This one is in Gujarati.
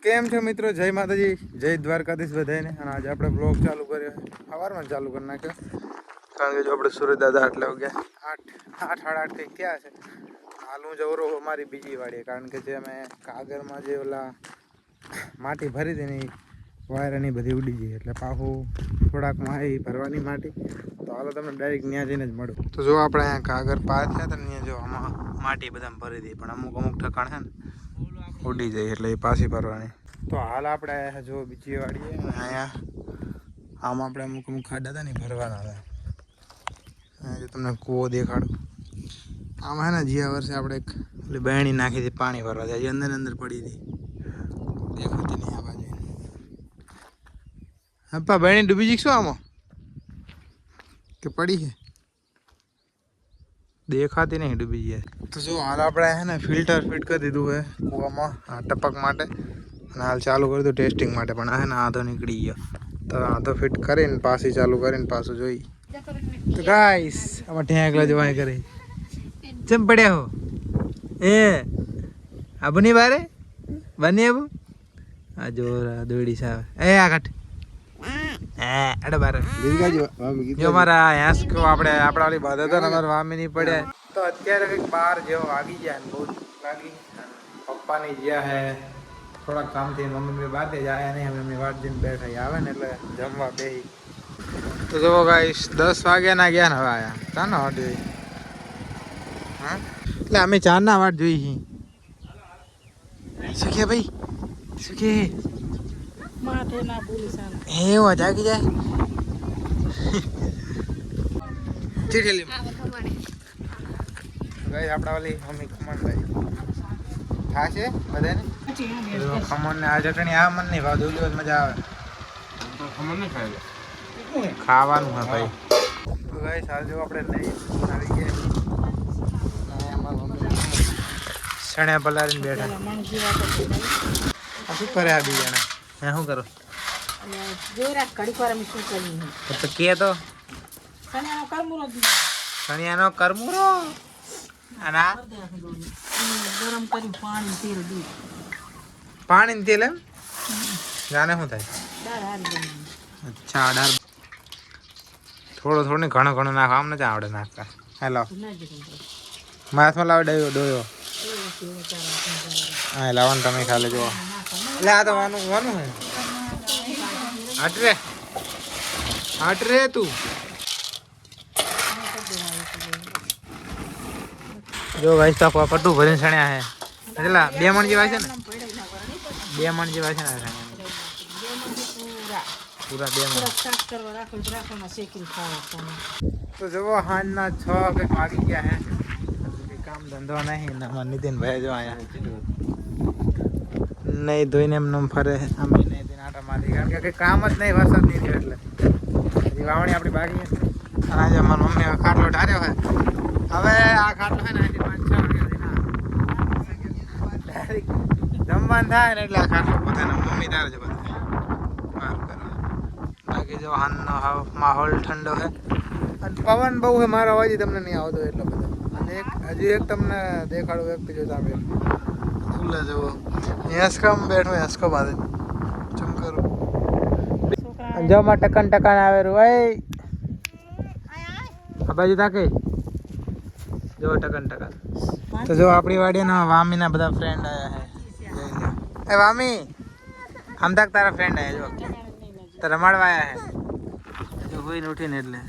કેમ છો મિત્રો? જય માતાજી, જય દ્વારકાધીશ બધાને. અને આજે આપણે બ્લોગ ચાલુ કર્યો, સવારમાં ચાલુ કરી નાખ્યો. કારણ કે જો આપણે સુરત દાદા એટલે ગયા 8 સાડા 8 કંઈક થયા છે. હાલ હું જવરો અમારી બીજી વાડીએ, કારણ કે જે અમે કાગરમાં જે ઓલા માટી ભરી હતી ને વાયર એની બધી ઉડી ગઈ, એટલે પાછું થોડાક માહી ભરવાની માટી. તો હાલો તમને ડાયરેક્ટ ત્યાં જઈને જ મળું. તો જો આપણે અહીંયા કાગર પાર થયા હતા ને ત્યાં જો આમાં માટી બધા ભરી હતી, પણ અમુક ઠકાણ છે ને ઉડી જાય, એટલે એ પાછી ભરવાની. તો હાલ આપણે જો બીજી વાડીએ અહીંયા આમાં આપણે અમુક ખાડા હતા ને ભરવાના હતા. જો તમને કૂવો દેખાડું. આમાં હે ને જ્યાં વર્ષે આપણે એક બહેણી નાખી હતી પાણી ભરવા જાય, અંદર પડી હતી, દેખાતી નહીં આ બાજુ. હપ્પા બહેણી ડૂબી જઈ શું આમાં કે પડી છે? દેખાતી નહીં, ડૂબી જાય. તો જો હાલ આપણે હે ને ફિલ્ટર ફિટ કરી દીધું છે કૂવામાં ટપક માટે, અને હાલ ચાલુ કરી દઉં ટેસ્ટિંગ માટે. પણ આ હે ને આધો નીકળી ગયો, તો આધો ફિટ કરીને પાછી ચાલુ કરીને પાછું જોઈ. તો ગાઈસ આમાં ઠેકલા જોવાય કરે ચમ પડ્યા હો એ આબુની બારે બની આબુ આ જો દોડી સાવ એ આ કાટ અડે બાર જો મારા યાસ કો આપણે આપણા વાળી બાધા હતા ને અમારા વામી નહીં પડ્યા. તો અત્યારે કંઈક 12 જેવો વાગી ગયા ને બહુ લાગી. પપ્પાની જ્યાં હે થોડાક કામથી મમ્મી બહાર જાય નહીં, અમે એમની વાટ જઈને બેઠા આવે ને એટલે જમવા બેસી. તો જો ગાઈસ 10 વાગ્યાના ગયા ને હવે આયા ચાના વાટ જોઈ. હા એટલે અમે ચારના વાટ જોઈ છીએ. શું કે ભાઈ શું કે માથે ના બોલી એવું જાગી જાય ચીઠેલી ગાઈસ આપણા વાલી મમ્મી ખમણ લાવી થાશે બધાને ખમણ ને આ ચટણી આ મન નહીં ભાવ દોલી મજા આવે ખમણ નહીં ખાય ખાવાનું હા ભાઈ. તો ગાઈસ હાલ જો આપણે લઈ આવી ગયા સણ્યા પલારીને બેઠા. શું કરે આ બીજાને હે શું કરો જોરા કડી પર અમે શું કરી તો કે તો સણિયાનો કરમુરો સણિયાનો કરમુરો આના ગરમ કરી પાણી તેલ દી પાણી ને તેલ એમ જાને શું થાય દાળ હારી બની. અચ્છા દાળ થોડો ને ઘણો નાખો આમ નથી આવડે નાખતા. હેલો માથમાં લાવ ડોયો હા લાવવાનું તમે ખાલી જુઓ. એટલે આ તો વાનું હે હટ રે તું જો ગાઈસ તો કટું ભરીને સણ્યા હે એટલા 2 મણ જેવા છે ને 2 મણ જેવા છે ને પૂરા 2 મણ. તો જુઓ સાંજના 6 કંઈક વાગી ગયા હે, કામ ધંધો નહીં ને અમારા નીતિનભાઈ જો અહીંયા નહીં ધોઈને એમને ફરે, અમે નહીં ધોઈને આટા મારી, કારણ કે કંઈ કામ જ નહીં વરસાદ નહીં થયો એટલે હજી વાવણી આપણી બાકી છે. અને આજે અમારા મમ્મી ખાટલો ઢાર્યો હોય. હવે આ ખાટલો હોય ને 5-6 ડાયરેક્ટ જમવાનું થાય ને એટલે આ ખાટલો પોતાના મમ્મી તારે છે બધા વાર કરવા. બાકી જો હાલનો માહોલ ઠંડો છે અને પવન બહુ છે. મારો અવાજ તમને નહીં આવતો એટલો બધો. અને હજી એક તમને દેખાડું વ્યક્તિ જોતા આવે ફૂલે જવો હેસકામ બેઠો હેસકો બાંધે ચમ કરું જો માં ટકન આવે રૂ એ આ બાજુ તાકે જો ટકન. તો જો આપણી વાડીના વામીના બધા ફ્રેન્ડ આયા હે. એ વામી આમ તક તારા ફ્રેન્ડ આયા જો તો રમાડવા આયા હે જો હોઈને ઉઠીને એટલે